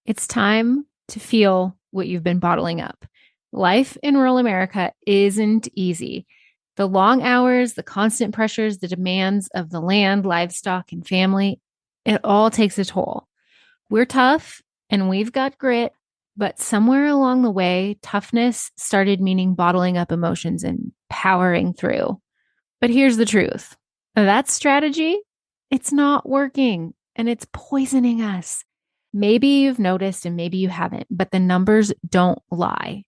It's time to feel what you've been bottling up. Life in rural America isn't easy. The long hours, the constant pressures, the demands of the land, livestock, and family, it all takes a toll. We're tough and we've got grit, but somewhere along the way, toughness started meaning bottling up emotions and powering through. But here's the truth. That strategy, it's not working and it's poisoning us. Maybe you've noticed and maybe you haven't, but the numbers don't lie.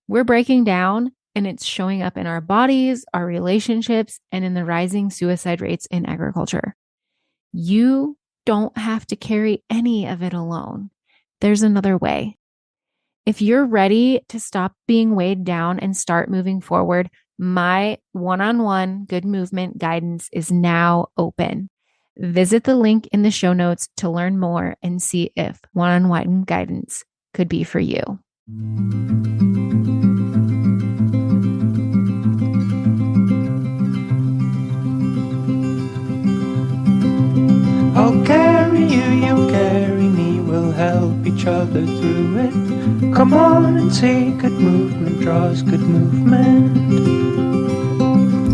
We're breaking down and it's showing up in our bodies, our relationships, and in the rising suicide rates in agriculture. You don't have to carry any of it alone. There's another way. If you're ready to stop being weighed down and start moving forward, my one-on-one good movement guidance is now open. Visit the link in the show notes to learn more and see if one-on-one guidance could be for you. I'll carry you, you carry me, we'll help each other through it. Come on and say good movement draws good movement.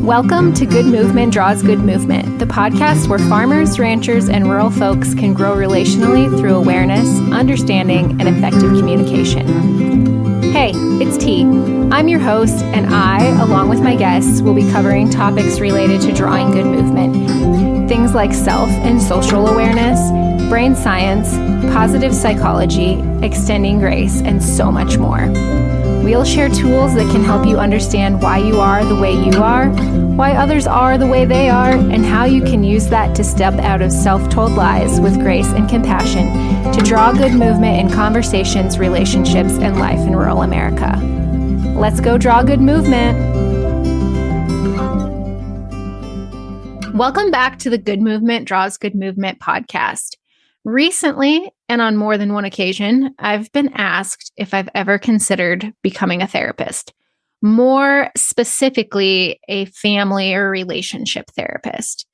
Welcome to Good Movement Draws Good Movement, the podcast where farmers, ranchers, and rural folks can grow relationally through awareness, understanding, and effective communication. Hey, it's T. I'm your host, and I, along with my guests, will be covering topics related to drawing good movement. Things like self and social awareness, brain science, positive psychology, extending grace, and so much more. We'll share tools that can help you understand why you are the way you are, why others are the way they are, and how you can use that to step out of self-told lies with grace and compassion to draw good movement in conversations, relationships, and life in rural America. Let's go draw good movement. Welcome back to the Good Movement Draws Good Movement podcast. Recently, and on more than one occasion, I've been asked if I've ever considered becoming a therapist, more specifically, a family or relationship therapist.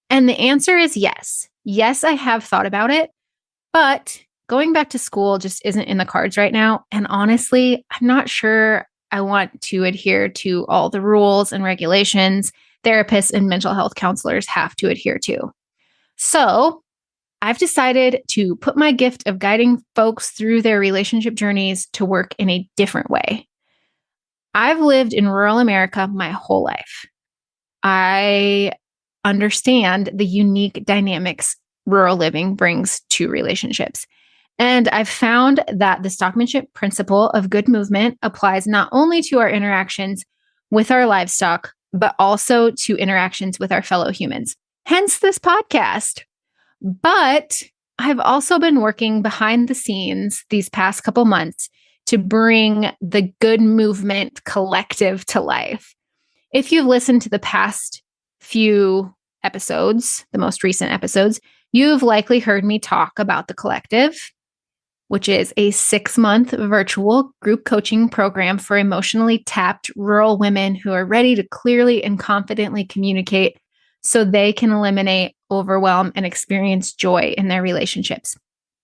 And the answer is yes. Yes, I have thought about it, but going back to school just isn't in the cards right now. And honestly, I'm not sure I want to adhere to all the rules and regulations therapists and mental health counselors have to adhere to. So I've decided to put my gift of guiding folks through their relationship journeys to work in a different way. I've lived in rural America my whole life. I understand the unique dynamics rural living brings to relationships. And I've found that the stockmanship principle of good movement applies not only to our interactions with our livestock, but also to interactions with our fellow humans. Hence this podcast. But I've also been working behind the scenes these past couple months to bring the Good Movement Collective to life. If you've listened to the past few episodes, the most recent episodes, you've likely heard me talk about the Collective, which is a 6-month virtual group coaching program for emotionally tapped rural women who are ready to clearly and confidently communicate so they can eliminate overwhelm and experience joy in their relationships.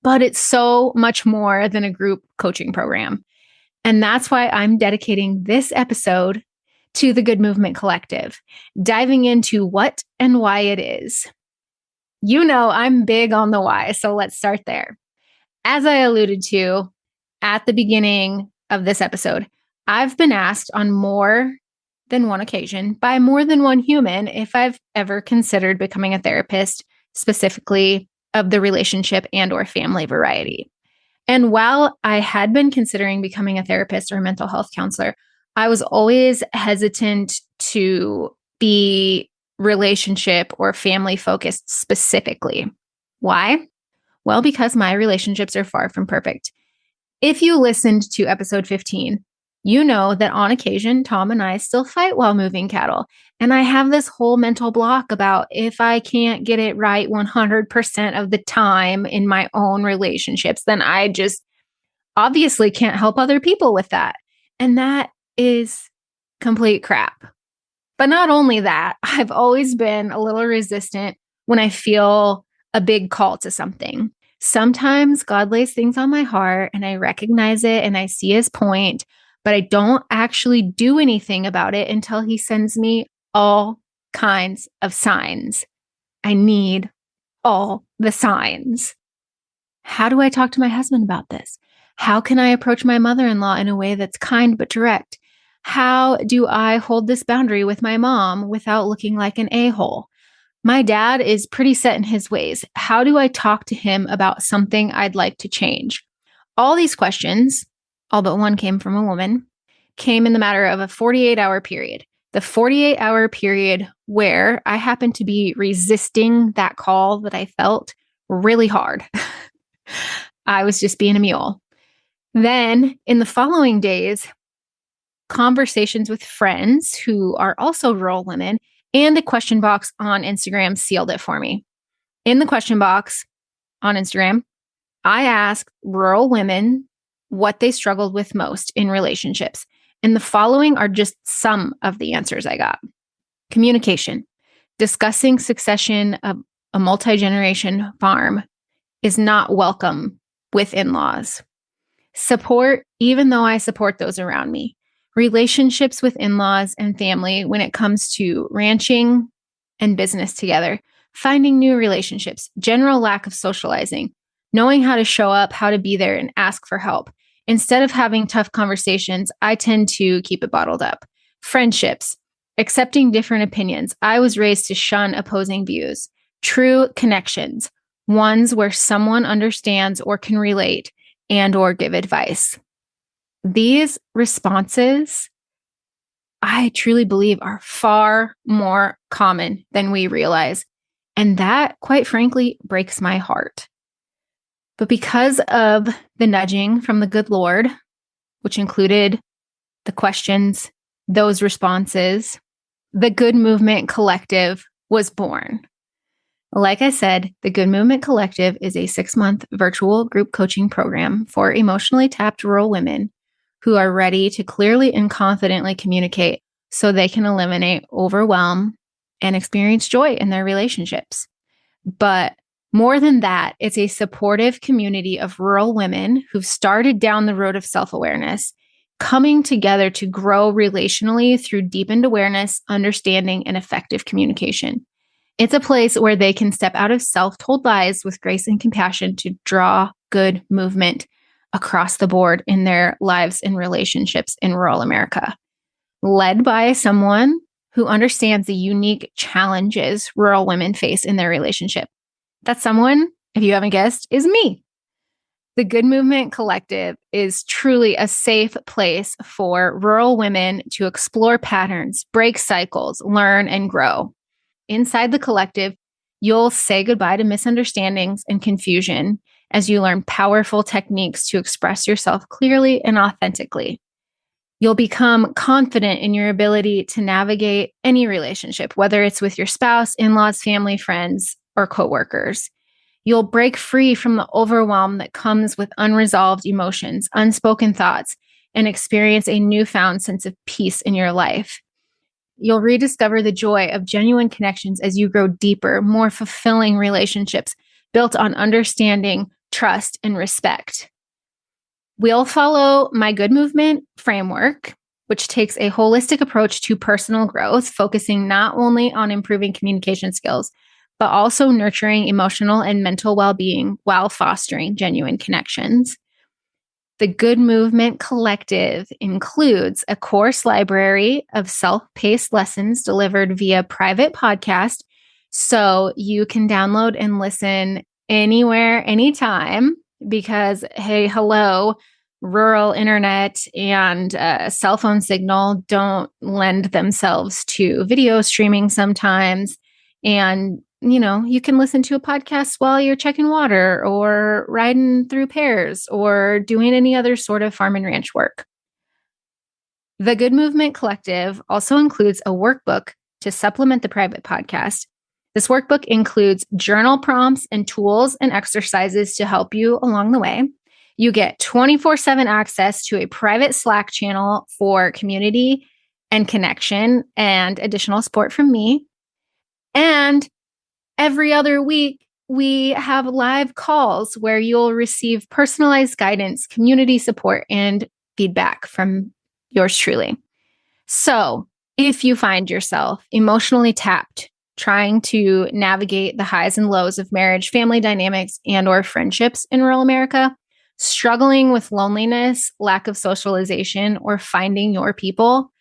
But it's so much more than a group coaching program. And that's why I'm dedicating this episode to the Good Movement Collective, diving into what and why it is. You know, I'm big on the why, so let's start there. As I alluded to at the beginning of this episode, I've been asked on more than one occasion by more than one human if I've ever considered becoming a therapist, specifically of the relationship and or family variety. And while I had been considering becoming a therapist or a mental health counselor, I was always hesitant to be relationship or family focused specifically. Why? Well, because my relationships are far from perfect. If you listened to episode 15, you know that on occasion, Tom and I still fight while moving cattle. And I have this whole mental block about if I can't get it right 100% of the time in my own relationships, then I just obviously can't help other people with that. And that is complete crap. But not only that, I've always been a little resistant when I feel a big call to something. Sometimes God lays things on my heart and I recognize it and I see his point, but I don't actually do anything about it until he sends me all kinds of signs. I need all the signs. How do I talk to my husband about this? How can I approach my mother-in-law in a way that's kind but direct? How do I hold this boundary with my mom without looking like an a-hole? My dad is pretty set in his ways. How do I talk to him about something I'd like to change? All these questions, all but one came from a woman, came in the matter of a 48-hour period. The 48-hour period where I happened to be resisting that call that I felt really hard. I was just being a mule. Then in the following days, conversations with friends who are also rural women and a question box on Instagram sealed it for me. In the question box on Instagram, I asked rural women what they struggled with most in relationships. And the following are just some of the answers I got. Communication. Discussing succession of a multi-generation farm is not welcome with in-laws. Support, even though I support those around me. Relationships with in-laws and family when it comes to ranching and business together. Finding new relationships. General lack of socializing. Knowing how to show up, how to be there, and ask for help. Instead of having tough conversations, I tend to keep it bottled up. Friendships. Accepting different opinions. I was raised to shun opposing views. True connections. Ones where someone understands or can relate and or give advice. These responses, I truly believe, are far more common than we realize. And that, quite frankly, breaks my heart. But because of the nudging from the good Lord, which included the questions, those responses, the Good Movement Collective was born. Like I said, the Good Movement Collective is a 6-month virtual group coaching program for emotionally tapped rural women who are ready to clearly and confidently communicate so they can eliminate overwhelm and experience joy in their relationships. But more than that, it's a supportive community of rural women who've started down the road of self-awareness, coming together to grow relationally through deepened awareness, understanding, and effective communication. It's a place where they can step out of self-told lies with grace and compassion to draw good movement across the board in their lives and relationships in rural America. Led by someone who understands the unique challenges rural women face in their relationship. That someone, if you haven't guessed, is me. The Good Movement Collective is truly a safe place for rural women to explore patterns, break cycles, learn, and grow. Inside the collective, you'll say goodbye to misunderstandings and confusion as you learn powerful techniques to express yourself clearly and authentically. You'll become confident in your ability to navigate any relationship, whether it's with your spouse, in-laws, family, friends, or coworkers. You'll break free from the overwhelm that comes with unresolved emotions, unspoken thoughts, and experience a newfound sense of peace in your life. You'll rediscover the joy of genuine connections as you grow deeper, more fulfilling relationships built on understanding, trust, and respect. We'll follow my Good Movement framework, which takes a holistic approach to personal growth, focusing not only on improving communication skills, but also nurturing emotional and mental well-being while fostering genuine connections. The Good Movement Collective includes a course library of self-paced lessons delivered via private podcast, so you can download and listen anywhere, anytime, because, hey, hello, rural internet and cell phone signal don't lend themselves to video streaming sometimes. And you can listen to a podcast while you're checking water or riding through pears or doing any other sort of farm and ranch work. The Good Movement Collective also includes a workbook to supplement the private podcast. This workbook includes journal prompts and tools and exercises to help you along the way. You get 24/7 access to a private Slack channel for community and connection and additional support from me. And every other week, we have live calls where you'll receive personalized guidance, community support, and feedback from yours truly. So if you find yourself emotionally tapped, trying to navigate the highs and lows of marriage, family dynamics, and or friendships in rural America, struggling with loneliness, lack of socialization, or finding your people,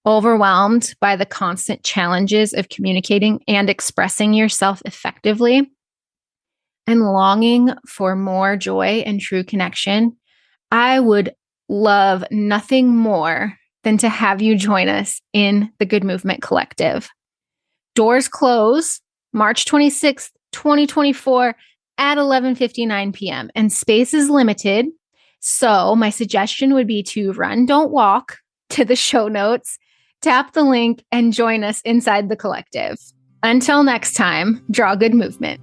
overwhelmed by the constant challenges of communicating and expressing yourself effectively, and longing for more joy and true connection, I would love nothing more than to have you join us in the Good Movement Collective. Doors close March 26th, 2024 at 11:59 p.m. and space is limited. So my suggestion would be to run, don't walk to the show notes, tap the link, and join us inside the collective. Until next time, draw good movement.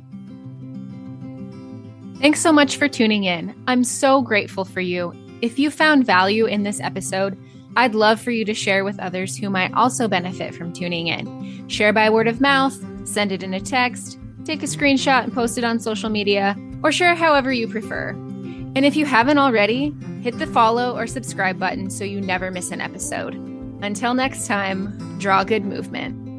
Thanks so much for tuning in. I'm so grateful for you. If you found value in this episode, I'd love for you to share with others who might also benefit from tuning in. Share by word of mouth, send it in a text, take a screenshot and post it on social media, or share however you prefer. And if you haven't already, hit the follow or subscribe button so you never miss an episode. Until next time, draw good movement.